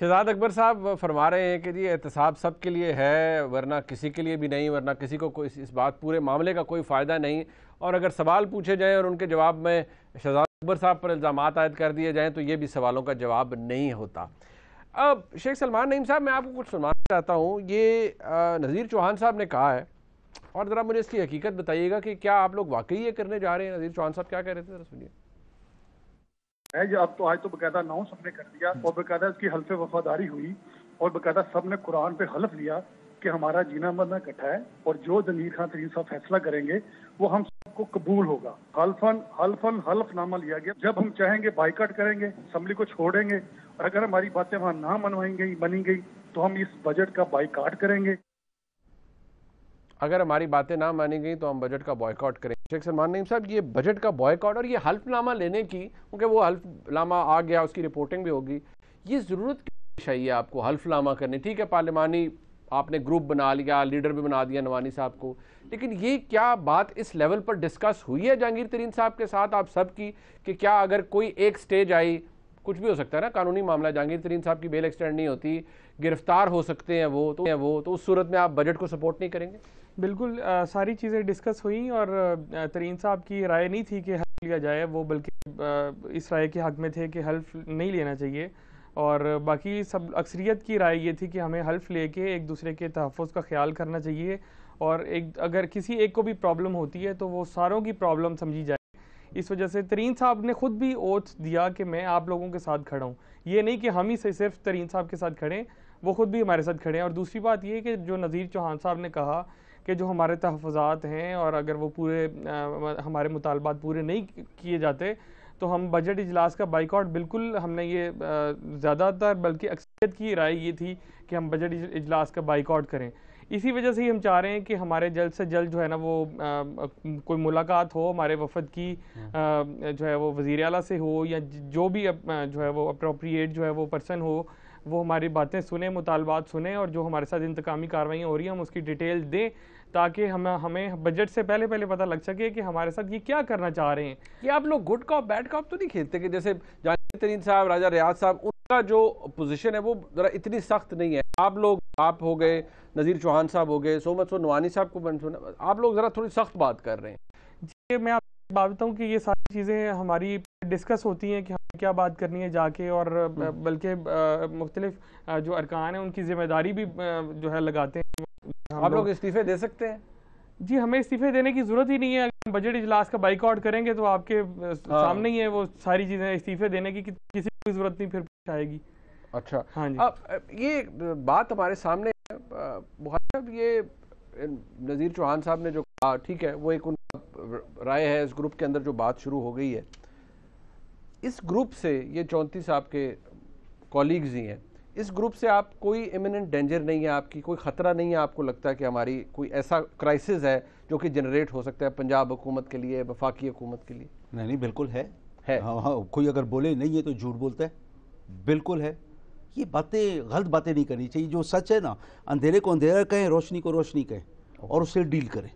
شہزاد اکبر صاحب فرما رہے ہیں کہ جی احتساب سب کے لیے ہے، ورنہ کسی کے لیے بھی نہیں، ورنہ کسی کو کوئی اس بات پورے معاملے کا کوئی فائدہ نہیں، اور اگر سوال پوچھے جائیں اور ان کے جواب میں شہزاد اکبر صاحب پر الزامات عائد کر دیے جائیں تو یہ بھی سوالوں کا جواب نہیں ہوتا۔ اب شیخ سلمان نعیم صاحب، میں آپ کو کچھ سنوانا چاہتا ہوں۔ یہ نذیر چوہان صاحب نے کہا ہے، اور ذرا مجھے اس کی حقیقت بتائیے گا کہ کیا آپ لوگ واقعی یہ کرنے جا رہے ہیں؟ نذیر چوہان صاحب کیا کہہ رہے تھے، ذرا سنیے۔ اب تو آج تو باقاعدہ اناؤنس ہم نے کر دیا اور باقاعدہ اس کی حلف وفاداری ہوئی اور باقاعدہ سب نے قرآن پہ حلف لیا کہ ہمارا جینا مرنا اکٹھا ہے اور جو جنگیر خان ترین صاحب فیصلہ کریں گے وہ ہم سب کو قبول ہوگا۔ حلف نامہ لیا گیا، جب ہم چاہیں گے بائیکاٹ کریں گے، اسمبلی کو چھوڑیں گے، اور اگر ہماری باتیں وہاں نہ بنی گئی تو ہم اس بجٹ کا بائیکاٹ کریں گے۔ اگر ہماری باتیں نہ مانی گئی تو ہم بجٹ کا بائیکاٹ کریں گے۔ شیخ سلمان نعیم صاحب، یہ بجٹ کا بائیکاٹ اور یہ حلف نامہ لینے کی، کیونکہ وہ حلف نامہ آ گیا، اس کی رپورٹنگ بھی ہوگی، یہ ضرورت کیوں چاہیے آپ کو حلف نامہ کرنے؟ ٹھیک ہے، پارلیمانی آپ نے گروپ بنا لیا، لیڈر بھی بنا دیا نوانی صاحب کو، لیکن یہ کیا بات اس لیول پر ڈسکس ہوئی ہے جہانگیر ترین صاحب کے ساتھ آپ سب کی کہ کیا اگر کوئی ایک سٹیج آئی، کچھ بھی ہو سکتا ہے نا، قانونی معاملہ، جہانگیر ترین صاحب کی بیل ایکسٹینڈ نہیں ہوتی، گرفتار ہو سکتے ہیں وہ تو اس صورت میں آپ بجٹ کو سپورٹ نہیں کریں گے؟ بالکل ساری چیزیں ڈسکس ہوئیں اور ترین صاحب کی رائے نہیں تھی کہ حلف لیا جائے، وہ بلکہ اس رائے کے حق میں تھے کہ حلف نہیں لینا چاہیے، اور باقی سب اکثریت کی رائے یہ تھی کہ ہمیں حلف لے کے ایک دوسرے کے تحفظ کا خیال کرنا چاہیے، اور اگر کسی ایک کو بھی پرابلم ہوتی ہے تو وہ ساروں کی پرابلم سمجھی جائے۔ اس وجہ سے ترین صاحب نے خود بھی اوتھ دیا کہ میں آپ لوگوں کے ساتھ کھڑا ہوں، یہ نہیں کہ ہم ہی سے صرف ترین صاحب کے ساتھ کھڑے ہیں، وہ خود بھی ہمارے ساتھ کھڑے ہیں۔ اور دوسری بات یہ کہ جو نذیر چوہان صاحب نے کہا کہ جو ہمارے تحفظات ہیں اور اگر وہ پورے ہمارے مطالبات پورے نہیں کیے جاتے تو ہم بجٹ اجلاس کا بائیکاٹ، بالکل ہم نے یہ زیادہ تر بلکہ اکثریت کی رائے یہ تھی کہ ہم بجٹ اجلاس کا بائیکاٹ کریں۔ اسی وجہ سے ہی ہم چاہ رہے ہیں کہ ہمارے جلد سے جلد جو ہے نا وہ کوئی ملاقات ہو ہمارے وفد کی، جو ہے وہ وزیر اعلیٰ سے ہو یا جو بھی جو ہے وہ اپروپریٹ جو ہے وہ پرسن ہو، وہ ہماری باتیں سنیں، مطالبات سنیں، اور جو ہمارے ساتھ انتقامی کارروائیاں ہو رہی ہیں ہم اس کی ڈیٹیل دیں، تاکہ ہمیں بجٹ سے پہلے پتہ لگ سکے کہ ہمارے ساتھ یہ کیا کرنا چاہ رہے ہیں۔ یہ آپ لوگ گڈ کاپ بیڈ کاپ تو نہیں کھیلتے کہ جیسے جہانگیر ترین صاحب، راجہ ریاض صاحب، ان کا جو پوزیشن ہے وہ ذرا اتنی سخت نہیں ہے؟ آپ ہو گئے، نذیر چوہان صاحب ہو گئے، سومت نوانی صاحب کو آپ لوگ ذرا تھوڑی سخت بات کر رہے ہیں۔ جی، میں آپ کو بات بتاؤں کہ یہ ساری چیزیں ہماری ڈسکس ہوتی ہیں کہ ہمیں کیا بات کرنی ہے جا کے، اور بلکہ مختلف جو ارکان ہیں ان کی ذمہ داری بھی جو ہے لگاتے ہیں۔ آپ لوگ استعفے دے سکتے ہیں؟ جی، ہمیں استعفے دینے کی ضرورت ہی نہیں ہے، اگر بجٹ اجلاس کا بائیکاٹ کریں گے تو آپ کے سامنے ہی ہے وہ ساری چیزیں، استعفے دینے کی کسی کو ضرورت نہیں پھر پیش آئے گی۔ اچھا، ہاں جی، یہ بات ہمارے سامنے بخاری صاحب، یہ نذیر چوہان صاحب نے جو کہا، ٹھیک ہے، وہ ایک ان کا رائے ہے، اس گروپ کے اندر جو بات شروع ہو گئی ہے، اس گروپ سے یہ 34 صاحب کے کولیگز ہی ہیں، اس گروپ سے آپ کوئی امیوننٹ ڈینجر نہیں ہے، آپ کی کوئی خطرہ نہیں ہے؟ آپ کو لگتا ہے کہ ہماری کوئی ایسا کرائسس ہے جو کہ جنریٹ ہو سکتا ہے پنجاب حکومت کے لیے، وفاقی حکومت کے لیے؟ نہیں، بالکل ہے۔ کوئی اگر بولے نہیں ہے تو جھوٹ بولتا ہے، بالکل ہے۔ یہ باتیں، غلط باتیں نہیں کرنی چاہیے۔ جو سچ ہے نا، اندھیرے کو اندھیرا کہیں، روشنی کو روشنی کہیں، اور اس سے ڈیل کریں۔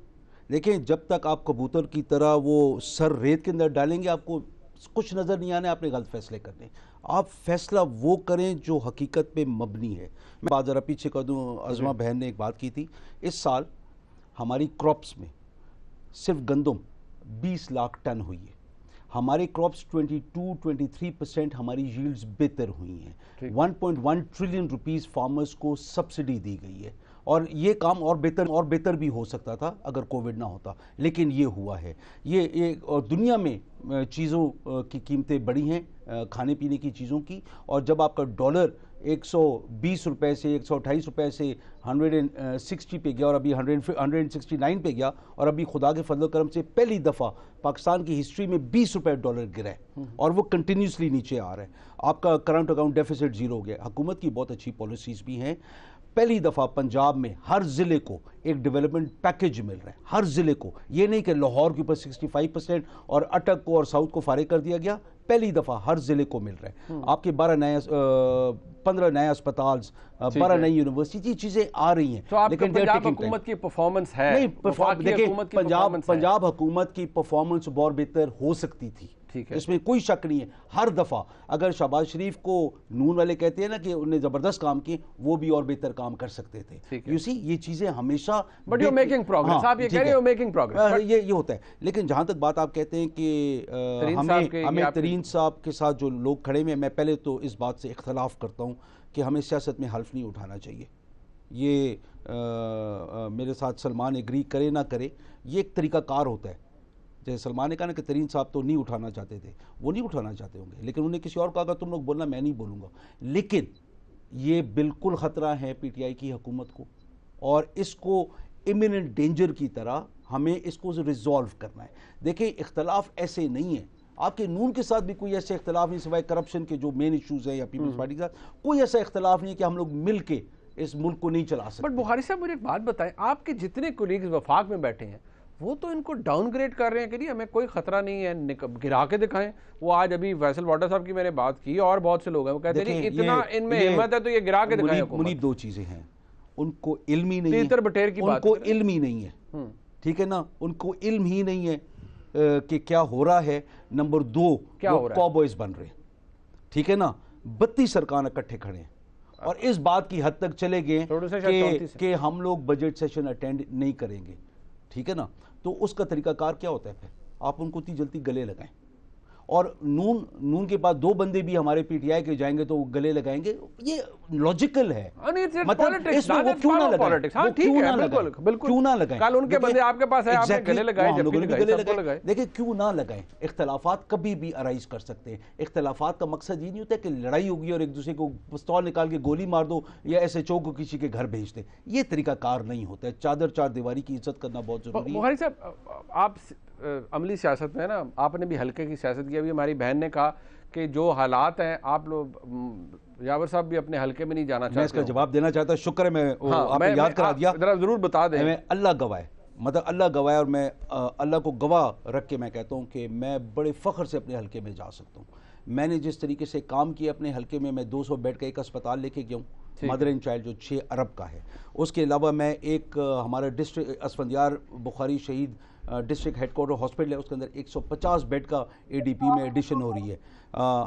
دیکھیں، جب تک آپ کبوتر کی طرح وہ سر ریت کے اندر ڈالیں گے، آپ کو کچھ نظر نہیں آنے، آپ نے غلط فیصلے کرنے۔ آپ فیصلہ وہ کریں جو حقیقت پہ مبنی ہے۔ میں بات ذرا پیچھے کر دوں، عظمہ بہن نے ایک بات کی تھی، اس سال ہماری کراپس میں صرف گندم 20 لاکھ ٹن ہوئی ہے، ہمارے کراپس 22-23% ہماری ییلڈز بہتر ہوئی ہیں، 1.1 ٹریلین روپیز فارمرز کو سبسڈی دی گئی ہے، اور یہ کام اور بہتر بھی ہو سکتا تھا اگر کووڈ نہ ہوتا، لیکن یہ ہوا ہے۔ یہ اور دنیا میں چیزوں کی قیمتیں بڑھی ہیں، کھانے پینے کی چیزوں کی، اور جب آپ کا ڈالر 120 روپے سے 128 روپے سے 160 پہ گیا، اور ابھی 169 پہ گیا، اور ابھی خدا کے فضل و کرم سے پہلی دفعہ پاکستان کی ہسٹری میں 20 روپے ڈالر گرا ہے، اور وہ کنٹینیوسلی نیچے آ رہا ہے۔ آپ کا کرنٹ اکاؤنٹ ڈیفیسٹ زیرو ہو گیا۔ حکومت کی بہت اچھی پالیسیز بھی ہیں۔ پہلی دفعہ پنجاب میں ہر ضلع کو ایک ڈیولپمنٹ پیکج مل رہا ہے، ہر ضلع کو۔ یہ نہیں کہ لاہور کے اوپر 65% اور اٹک کو اور ساؤتھ کو فارغ کر دیا گیا، پہلی دفعہ ہر ضلع کو مل رہا ہے۔ آپ کے 15 نئے اسپتال، 12 نئی یونیورسٹی، چیزیں آ رہی ہیں، لیکن پنجاب حکومت کی پرفارمنس ہے، نہیں، پنجاب حکومت کی پرفارمنس بہت بہتر ہو سکتی تھی، ٹھیک ہے، اس میں کوئی شک نہیں ہے. ہر دفعہ اگر شہباز شریف کو نون والے کہتے ہیں نا کہ انہیں زبردست کام کیے, وہ بھی اور بہتر کام کر سکتے تھے. یو سی یہ چیزیں ہمیشہ بٹ یو میکنگ پروگرس, آپ یہ کہہ رہے ہو میکنگ پروگرس, یہ ہوتا ہے. لیکن جہاں تک بات آپ کہتے ہیں کہ ہمیں ترین صاحب کے ساتھ جو لوگ کھڑے ہوئے ہیں, میں پہلے تو اس بات سے اختلاف کرتا ہوں کہ ہمیں سیاست میں حلف نہیں اٹھانا چاہیے. یہ میرے ساتھ سلمان ایگری کرے نہ کرے, یہ ایک طریقہ کار ہوتا ہے. جیسے سلمان نے کہا نا کہ ترین صاحب تو نہیں اٹھانا چاہتے تھے, وہ نہیں اٹھانا چاہتے ہوں گے, لیکن انہیں کسی اور کہا کہ تم لوگ بولنا, میں نہیں بولوں گا. لیکن یہ بالکل خطرہ ہے پی ٹی آئی کی حکومت کو, اور اس کو امیوننٹ ڈینجر کی طرح ہمیں اس کو ریزالو کرنا ہے. دیکھیں اختلاف ایسے نہیں ہیں, آپ کے نون کے ساتھ بھی کوئی ایسے اختلاف نہیں سوائے کرپشن کے جو مین ایشوز ہیں, یا پیپلز پارٹی کے ساتھ کوئی ایسا اختلاف نہیں ہے کہ ہم لوگ مل کے اس ملک کو نہیں چلا سکتے. بٹ بخاری صاحب مجھے ایک بات بتائیں, آپ کے جتنے کولیگز وفاق میں بیٹھے ہیں وہ تو ان کو ڈاؤن گریڈ کر رہے ہیں کہ نہیں ہمیں کوئی خطرہ نہیں ہے, گرا کے دکھائیں. وہ آج ابھی فیصل واٹر صاحب کی میں نے بات کی, اور بہت سے لوگ ہیں وہ کہتے ہیں اتنا ان میں ہمت ہے تو یہ گرا کے دکھائیں. منیب دو چیزیں ہیں, ان کو علم ہی نہیں ہے, تیتر بٹیر کی بات, ان کو علم ہی نہیں ہے, ٹھیک ہے نا, ان کو علم ہی نہیں ہے کہ کیا ہو رہا ہے. نمبر دو, وہ کاؤبوائز بن رہے ہیں, ٹھیک ہے نا, 32 ارکان اکٹھے کھڑے ہیں اور اس بات کی حد تک چلے گئے کہ ہم لوگ بجٹ سیشن اٹینڈ نہیں کریں گے, ٹھیک ہے نا. تو اس کا طریقہ کار کیا ہوتا ہے پھر, آپ ان کو اتنی جلدی گلے لگائیں. اور نون کے پاس 2 بندے بھی ہمارے پی ٹی آئی کے جائیں گے تو وہ گلے لگائیں گے, یہ لاجیکل ہے. مطلب اس میں وہ کیوں نہ لگائیں, کل ان کے بندے آپ کے پاس ہیں, آپ نے گلے لگائے, جب بھی لگائے. دیکھیں کیوں نہ لگائیں, اختلافات کبھی بھی ارائز کر سکتے ہیں. اختلافات کا مقصد یہ نہیں ہوتا کہ لڑائی ہوگی اور ایک دوسرے کو پستول نکال کے گولی مار دو یا ایسے چو کو کسی کے گھر بھیج دیں. یہ طریقہ کار نہیں ہوتا ہے. چار دیواری کی عزت کرنا بہت ضروری ہے. بخاری صاحب آپ عملی سیاست میں نا, آپ نے بھی ہلکے کی سیاست کی. ابھی ہماری بہن نے کہا کہ جو حالات ہیں, آپ لوگ یاور صاحب بھی اپنے حلقے میں نہیں جانا چاہتے. میں اس کا جواب دینا چاہتا ہوں, شکر ہے میں آپ نے یاد کرا دیا, ذرا ضرور بتا دیں. میں اللہ گواہ ہے, مطلب اللہ گواہ ہے, اور میں اللہ کو گواہ رکھ کے میں کہتا ہوں کہ میں بڑے فخر سے اپنے حلقے میں جا سکتا ہوں. میں نے جس طریقے سے کام کیا اپنے حلقے میں 200 بیڈ کا ایک اسپتال لے کے گیا ہوں, مدر اینڈ چائلڈ, جو 6 ارب کا ہے. اس کے علاوہ میں ایک ہمارا ڈسٹرکٹ اسفندیار بخاری شہید ڈسٹرکٹ ہیڈ کوارٹر ہاسپٹل ہے, اس کے اندر 150 بیڈ کا اے ڈی پی میں ایڈیشن ہو رہی ہے.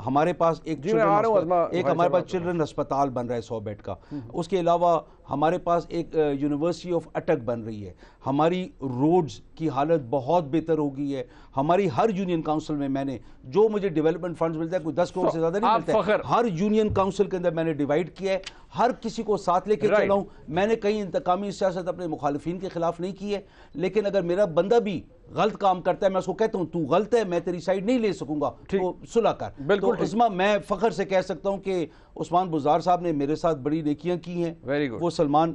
ہمارے پاس ایک ہمارے پاس چلڈرن ہسپتال بن رہا ہے 100 بیڈ کا. اس کے علاوہ ہمارے پاس ایک یونیورسٹی آف اٹک بن رہی ہے. ہماری روڈز کی حالت بہت بہتر ہو گئی ہے. ہماری ہر یونین کاؤنسل میں نے جو مجھے ڈیولپمنٹ فنڈز ملتا ہے, کوئی 10 کروڑ سے زیادہ نہیں ملتا ہے, ہر یونین کاؤنسل کے اندر میں نے ڈیوائیڈ کیا ہے. ہر کسی کو ساتھ لے کے چلا ہوں. میں نے کہیں انتقامی سیاست اپنے مخالفین کے خلاف نہیں کی ہے, لیکن اگر میرا بندہ بھی غلط کام کرتا ہے میں اس کو کہتا ہوں تو غلط ہے, میں تیری سائیڈ نہیں لے سکوں گا, تو صلح کر. تو عظمہ میں فخر سے کہہ سکتا ہوں کہ عثمان بزدار صاحب نے میرے ساتھ بڑی نیکیاں کی ہیں. وہ سلمان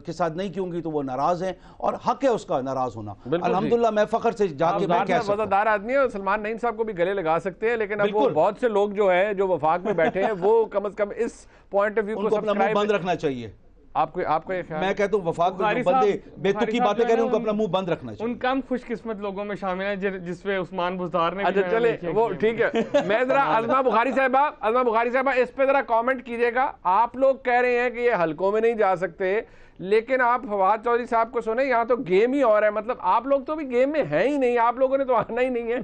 کے ساتھ نہیں کی ہوں گی تو وہ ناراض ہیں, اور حق ہے اس کا ناراض ہونا. الحمدللہ میں فخر سے جا کے میں کہہ سکتا ہوں وفادار آدمی ہے. سلمان نعیم صاحب کو بھی گلے لگا سکتے ہیں, لیکن اب وہ بہت سے لوگ جو ہے جو وفاق میں بیٹھے ہیں وہ کم از کم اس پوائنٹ آف ویو کو اپنا منہ بند رکھنا چاہیے. آپ کو یہ خیال, میں کہتا ہوں وفاق میں جو بندے بے تکی باتیں کہہ رہے ہیں ان کو اپنا منہ بند رکھنا چاہیے. ان کم خوش قسمت لوگوں میں شامل ہیں جس پہ عثمان بزدار نے. اچھا چلے وہ ٹھیک ہے. میں ذرا ازما بخاری صاحبہ اس پہ ذرا کامنٹ کیجئے گا. آپ لوگ کہہ رہے ہیں کہ یہ حلقوں میں نہیں جا سکتے, لیکن آپ فواد چودھری صاحب کو سنیں, یہاں تو گیم ہی اور ہے. مطلب آپ لوگ تو بھی گیم میں ہیں ہی نہیں, آپ لوگوں نے تو آنا ہی نہیں ہے.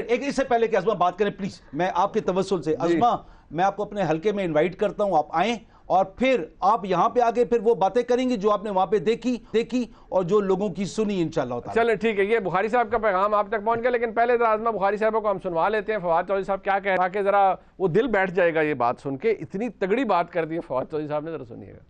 ایک اس سے پہلے کہ عظمہ بات کریں پلیز, میں آپ کے توسل سے عظمہ میں آپ کو اپنے حلقے میں انوائٹ کرتا ہوں, آپ آئیں اور پھر آپ یہاں پہ آگے پھر وہ باتیں کریں گے جو آپ نے وہاں پہ دیکھی اور جو لوگوں کی سنی انشاءاللہ تعالی. چلے ٹھیک ہے, یہ بخاری صاحب کا پیغام آپ تک پہنچ گیا, لیکن پہلے ذرا عظمہ بخاری صاحب کو ہم سنوا لیتے ہیں فواد چودھری صاحب کیا کہہ رہے ہیں, تاکہ ذرا وہ دل بیٹھ جائے گا یہ بات سن کے. اتنی تگڑی بات کر دی ہے فواد چودھری صاحب نے, ذرا سنیے گا.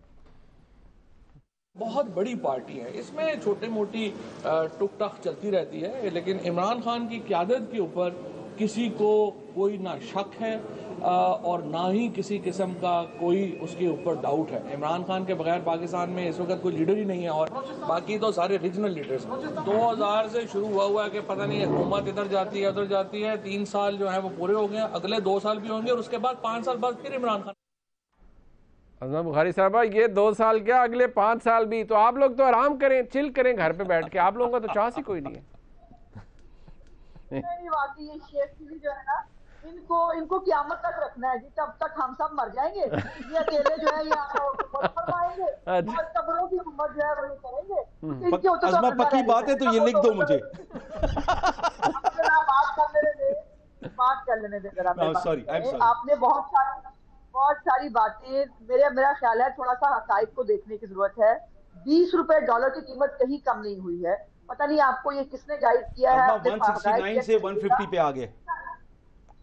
بہت بڑی پارٹی ہے, اس میں چھوٹی موٹی ٹک ٹک چلتی رہتی ہے, لیکن عمران خان کی قیادت کے اوپر کسی کو کوئی نہ شک ہے اور نہ ہی کسی قسم کا کوئی اس کے اوپر ڈاؤٹ ہے. عمران خان کے بغیر پاکستان میں اس وقت کوئی لیڈر ہی نہیں ہے, اور باقی تو سارے ریجنل لیڈرز. 2000 سے شروع ہوا ہے کہ پتہ نہیں حکومت ادھر جاتی ہے ادھر جاتی ہے. 3 سال جو ہیں وہ پورے ہو گئے ہیں, اگلے 2 سال بھی ہوں گے, اور اس کے بعد 5 سال بعد پھر عمران خان. عظمہ بخاری صاحبہ یہ 2 سال کیا اگلے 5 سال بھی, تو آپ لوگ تو آرام کریں, چل کریں گھر پہ بیٹھ کے. آپ لوگوں کا تو چانس ہی کوئی نہیں ہے. واقعی یہ شیخ ٹی وی جو ہے نا, ان کو قیامت تک رکھنا ہے جی, تب تک ہم سب مر جائیں گے. یہ اکیلے جو ہے یہ فرمائیں گے اور قبروں کی امت جو ہے وہ کریں گے. عظمہ پکی بات ہے تو یہ لکھ دو مجھے. بات کر رہے تھے بات کر لینے دیں ذرا. sorry. آپ نے بہت ساری باتیں, میرا خیال ہے تھوڑا سا حقائق کو دیکھنے کی ضرورت ہے. 20 روپے ڈالر کی قیمت کہیں کم نہیں ہوئی ہے. پتہ نہیں آپ کو یہ کس نے گائیڈ کیا ہے. 169 سے 150 پہ آ گئے.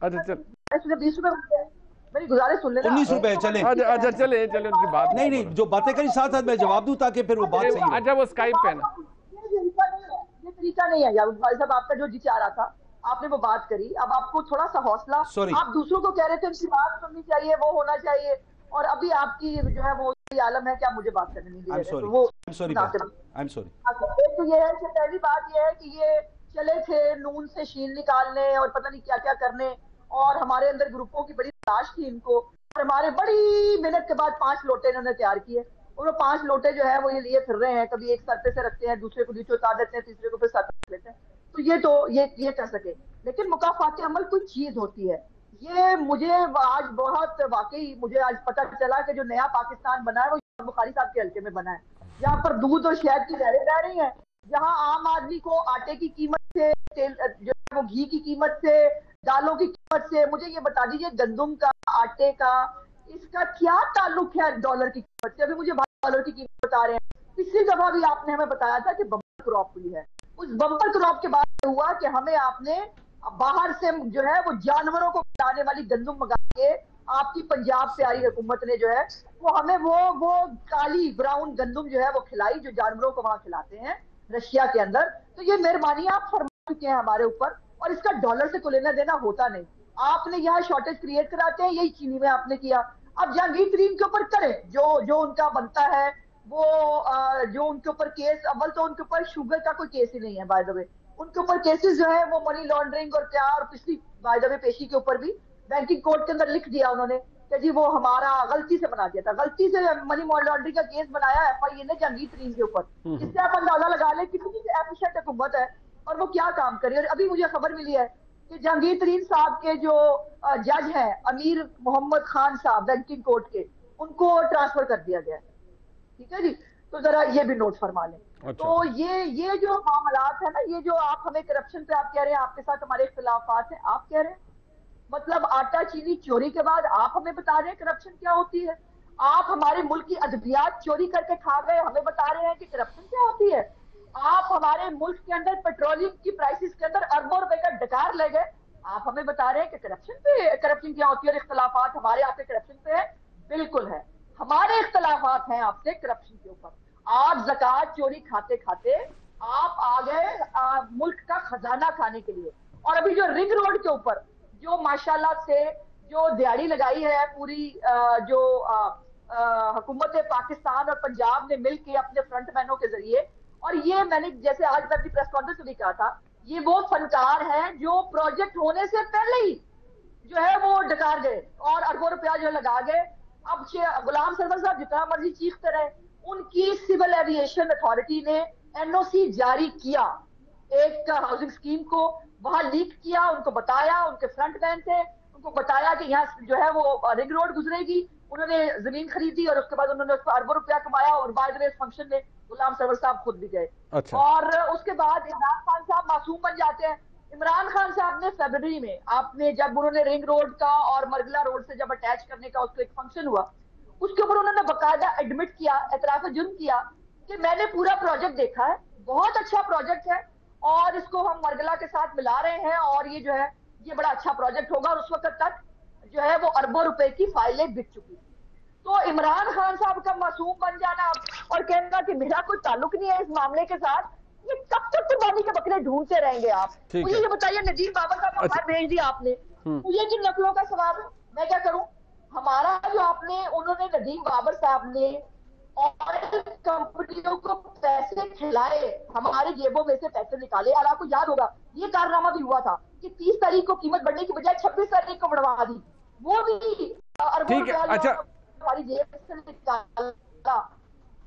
اچھا 20 روپے میری گزارش سن لینا. 19 روپے چلیں. اچھا چلے ان کی بات نہیں جو باتیں کری ساتھ ساتھ میں جواب دوں تاکہ پھر وہ بات صحیح ہو. اچھا وہ اسکائپ پہ نا, یہ طریقہ نہیں ہے یار بھائی صاحب, آپ کا جو جی چاہ رہا تھا آپ نے وہ بات کری. اب آپ کو تھوڑا سا حوصلہ, آپ دوسروں کو کہہ رہے تھے ان کی بات سننی چاہیے, وہ ہونا چاہیے, اور ابھی آپ کی جو ہے وہ عالم ہے کہ آپ مجھے بات کرنے نہیں دے رہے. وہ تو یہ ہے کہ پہلی بات یہ ہے کہ یہ چلے تھے نون سے شیل نکالنے اور پتہ نہیں کیا کیا کرنے, اور ہمارے اندر گروپوں کی بڑی تلاش تھی ان کو, اور ہمارے بڑی محنت کے بعد 5 لوٹے انہوں نے تیار کیے, اور وہ 5 لوٹے جو ہے وہ یہ لیے پھر رہے ہیں. کبھی ایک سر پہ سے رکھتے ہیں, دوسرے کو نیچے اتار دیتے ہیں, تیسرے کو پھر سر پہ لیتے ہیں. تو یہ کر سکے. لیکن مکافات عمل کوئی چیز ہوتی ہے. یہ مجھے آج بہت واقعی مجھے آج پتہ چلا کہ جو نیا پاکستان بنا ہے وہ بخاری صاحب کے حلقے میں بنا ہے, جہاں پر دودھ اور شہد کی لہریں بہ رہی ہیں, جہاں عام آدمی کو آٹے کی قیمت سے, جو ہے وہ گھی کی قیمت سے, دالوں کی قیمت سے, مجھے یہ بتا دیجئے گندم کا, آٹے کا, اس کا کیا تعلق ہے ڈالر کی قیمت سے؟ ابھی مجھے $12 کی قیمت بتا رہے ہیں. پچھلی دفعہ بھی آپ نے ہمیں بتایا تھا کہ بمپر کراپ ہوئی ہے. اس بمپر کراپ کے بعد ہوا کہ ہمیں آپ نے باہر سے جو ہے وہ جانوروں کو کھلانے والی گندم منگا کے, آپ کی پنجاب پیاری حکومت نے جو ہے وہ ہمیں وہ کالی براؤن گندم جو ہے وہ کھلائی, جو جانوروں کو وہاں کھلاتے ہیں رشیا کے اندر. تو یہ مہربانی آپ فرما چکے ہیں ہمارے اوپر, اور اس کا ڈالر سے کوئی لینا دینا ہوتا نہیں. آپ نے یہاں شارٹیج کریٹ کراتے ہیں, یہی چینی میں آپ نے کیا. اب جہانگیر ترین کے اوپر کریں جو ان کا بنتا ہے, وہ جو ان کے اوپر کیس, اول تو ان کے اوپر شوگر کا کوئی کیس ہی نہیں ہے بائی دا وے. ان کے اوپر کیسز جو ہے وہ منی لانڈرنگ اور پیار, اور پچھلی بائی دا وے پیشی کے اوپر بھی بینکنگ کوڈ کے اندر لکھ دیا انہوں نے کہ جی وہ ہمارا غلطی سے بنا دیا تھا, غلطی سے منی لانڈرنگ کا کیس بنایا FIA نے جہانگیر ترین کے اوپر. اس سے آپ اندازہ لگا لیں کتنی ایفیشینٹ حکومت ہے اور وہ کیا کام کری. اور ابھی مجھے خبر ملی ہے کہ جہانگیر ترین صاحب کے جو جج ہیں امیر محمد خان صاحب بینکنگ کوڈ کے, ان کو ٹرانسفر کر دیا گیا. ٹھیک ہے جی, تو ذرا یہ بھی نوٹ فرما لیں. تو یہ جو معاملات ہے نا, یہ جو آپ ہمیں کرپشن پہ آپ کہہ رہے ہیں, آپ کے ساتھ ہمارے اختلافات ہیں, آپ کہہ رہے ہیں مطلب آٹا چینی چوری کے بعد آپ ہمیں بتا رہے ہیں کرپشن کیا ہوتی ہے. آپ ہمارے ملک کی ادویات چوری کر کے کھا گئے, ہمیں بتا رہے ہیں کہ کرپشن کیا ہوتی ہے. آپ ہمارے ملک کے اندر پیٹرولیم کی پرائسز کے اندر اربوں روپے کا ڈکار لے گئے, آپ ہمیں بتا رہے ہیں کہ کرپشن کیا ہوتی ہے. اور اختلافات ہمارے آپ کے کرپشن پہ ہے, بالکل ہے, ہمارے اختلافات ہیں آپ سے کرپشن کے اوپر. آپ زکوٰۃ چوری کھاتے کھاتے آپ آ گئے ملک کا خزانہ کھانے کے لیے. اور ابھی جو رنگ روڈ کے اوپر جو ماشاءاللہ سے جو دیہڑی لگائی ہے پوری جو حکومت پاکستان اور پنجاب نے مل کے اپنے فرنٹ مینوں کے ذریعے, اور یہ میں نے جیسے آج میں اپنی پریس کانفرنس میں بھی کہا تھا, یہ وہ فنکار ہیں جو پروجیکٹ ہونے سے پہلے ہی جو ہے وہ ڈکار گئے اور اربوں روپیہ جو لگا گئے. اب غلام سرور صاحب جتنا مرضی چیختے رہے, ان کی سول ایویشن اتھارٹی نے NOC جاری کیا ایک ہاؤسنگ اسکیم کو, وہاں لیک کیا, ان کو بتایا, ان کے فرنٹ مین تھے, ان کو بتایا کہ یہاں جو ہے وہ رنگ روڈ گزرے گی. انہوں نے زمین خریدی اور اس کے بعد انہوں نے اس پر اربوں روپیہ کمایا, اور بعد میں اس فنکشن میں غلام سرور صاحب خود بھی گئے. اور اس کے بعد عمران خان صاحب معصوم بن جاتے ہیں. عمران خان صاحب نے فیبرری میں آپ نے جب انہوں نے رنگ روڈ کا اور مرگلا روڈ سے جب اٹیچ کرنے کا اس کو ایک فنکشن ہوا, اس کے اوپر انہوں نے باقاعدہ ایڈمٹ کیا, اعتراف جرم کیا کہ میں نے پورا پروجیکٹ دیکھا ہے, بہت اچھا پروجیکٹ ہے, اور اس کو ہم مرگلا کے ساتھ ملا رہے ہیں, اور یہ جو ہے یہ بڑا اچھا پروجیکٹ ہوگا. اور اس وقت تک جو ہے وہ اربوں روپے کی فائلیں بک چکی تھی. تو عمران خان صاحب کا معصوم بن جانا اور کہنا کہ میرا کوئی تعلق نہیں ہے اس معاملے کے ساتھ, یہ کب تک قربانی کے بکرے ڈھونڈتے رہیں گے آپ؟ مجھے یہ بتائیے, ندیم بابر صاحب کو باہر بھیج دیا آپ نے, مجھے جن نقلوں کا سوال ہے میں کیا کروں؟ ہمارا جو آپ نے, انہوں نے ندیم بابر صاحب نے آئل کمپنیوں کو پیسے کھلائے, ہمارے جیبوں میں سے پیسے نکالے. اور آپ کو یاد ہوگا یہ کارنامہ بھی ہوا تھا کہ 30 تاریخ کو قیمت بڑھنے کی بجائے 26 تاریخ کو بڑھوا دی, وہ بھی اربوں روپے ہماری جیب سے نکالا.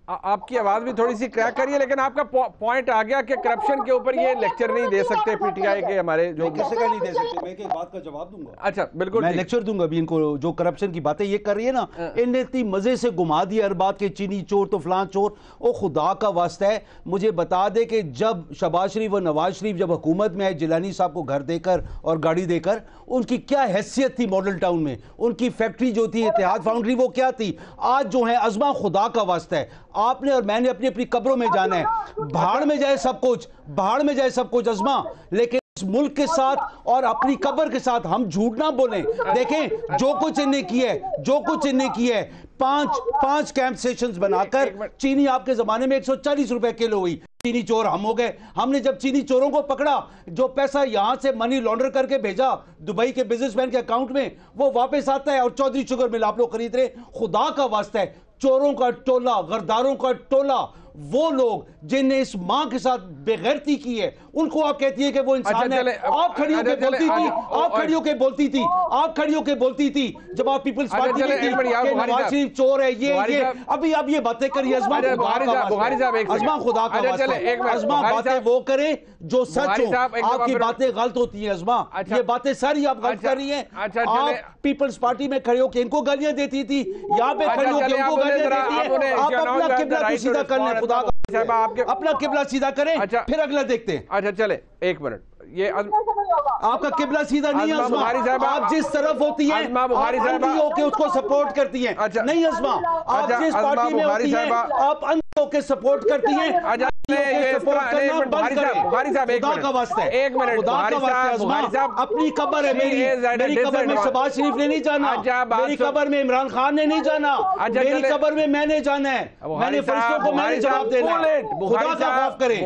آپ کی آواز بھی تھوڑی سی کریک کری ہے، لیکن آپ کا پوائنٹ آ گیا کہ کرپشن کے اوپر یہ لیکچر نہیں دے سکتے پی ٹی آئی کے ہمارے جو کسی کا نہیں دے سکتے. میں ایک بات کا جواب دوں گا. اچھا بالکل میں لیکچر دوں گا ابھی ان کو. جو کرپشن کی باتیں یہ کر رہی ہے نا، ان نے اتنی مزے سے گھما دی ہر بات کے چینی چور تو فلان چور. او خدا کا واسطہ ہے مجھے بتا دے کہ جب شہباز شریف اور نواز شریف جب حکومت میں آئے جیلانی صاحب کو گھر دے کر اور گاڑی دے کر، ان کی کیا حیثیت تھی ماڈل ٹاؤن میں؟ ان کی فیکٹری جو تھی اتحاد فاؤنڈری وہ کیا تھی؟ آج جو ہے عظمہ خدا کا واسطہ ہے آپ نے اور میں نے اپنی اپنی قبروں میں جانا ہے. بھاڑ میں جائے سب کچھ، بھاڑ میں جائے سب کچھ عظمہ، لیکن اس ملک کے ساتھ اور اپنی قبر کے ساتھ ہم جھوٹ نہ بولیں. دیکھیں جو کچھ انہیں کیا ہے، جو کچھ انہیں کیا ہے، پانچ کیمپ سٹیشنز بنا کر چینی آپ کے زمانے میں 140 روپے کلو ہوئی. چینی چور ہم ہو گئے. ہم نے جب چینی چوروں کو پکڑا، جو پیسہ یہاں سے منی لانڈر کر کے بھیجا دبئی کے بزنس مین کے اکاؤنٹ میں، وہ واپس آتا ہے اور چودھری شوگر مل آپ لوگ خرید رہے. خدا کا واسطہ ہے چوروں کا ٹولہ، غرداروں کا ٹولہ، وہ لوگ جن نے اس ماں کے ساتھ بے غیرتی کی ہے، ان کو آپ کہتی ہے کہ وہ انسان ہے. آپ کھڑی ہو کے بولتی تھی، آپ کھڑی ہو کے بولتی تھی، آپ کھڑی ہو کے بولتی تھی جب آپ پیپلز پارٹی میں تھی کہ نواز شریف چور ہے، یہ اب یہ باتیں کریے. عظمہ خدا کا واسطہ ہے، عظمہ باتیں وہ کریں جو سچ ہوں. آپ کی باتیں غلط ہوتی ہیں عظمہ، یہ باتیں ساری آپ غلط کر رہی ہیں. آپ پیپلز پارٹی میں کھڑے ہو کے ان کو گالیاں دیتی تھی، یہاں پہ کھڑے ہو کے ان کو گالیاں دیتی ہیں. آپ اپنا قبلہ تو سیدھا کر لیں. خدا کا اپنا قبلہ سیدھا کریں، پھر اگلا دیکھتے ہیں. اچھا چلے ایک منٹ، یہ آپ کا قبلہ سیدھا نہیں ہے عظمہ. آپ جس طرف ہوتی ہیں آپ اندھی ہو کے اس کو سپورٹ کرتی ہیں. نہیں عظمہ، آپ جس پارٹی میں ہوتی ہیں آپ اندھی ہو کے سپورٹ کرتی ہیں. خدا کا واسطہ ہے، خدا کا واسطہ ہے عظمہ. اپنی قبر ہے میری قبر میں شہباز شریف نے نہیں جانا، میری قبر میں عمران خان نے نہیں جانا، میری قبر میں میں نے جانا ہے. میں نے فرشتوں کو میں نے جواب دینا ہے. خدا کا خوف کریں.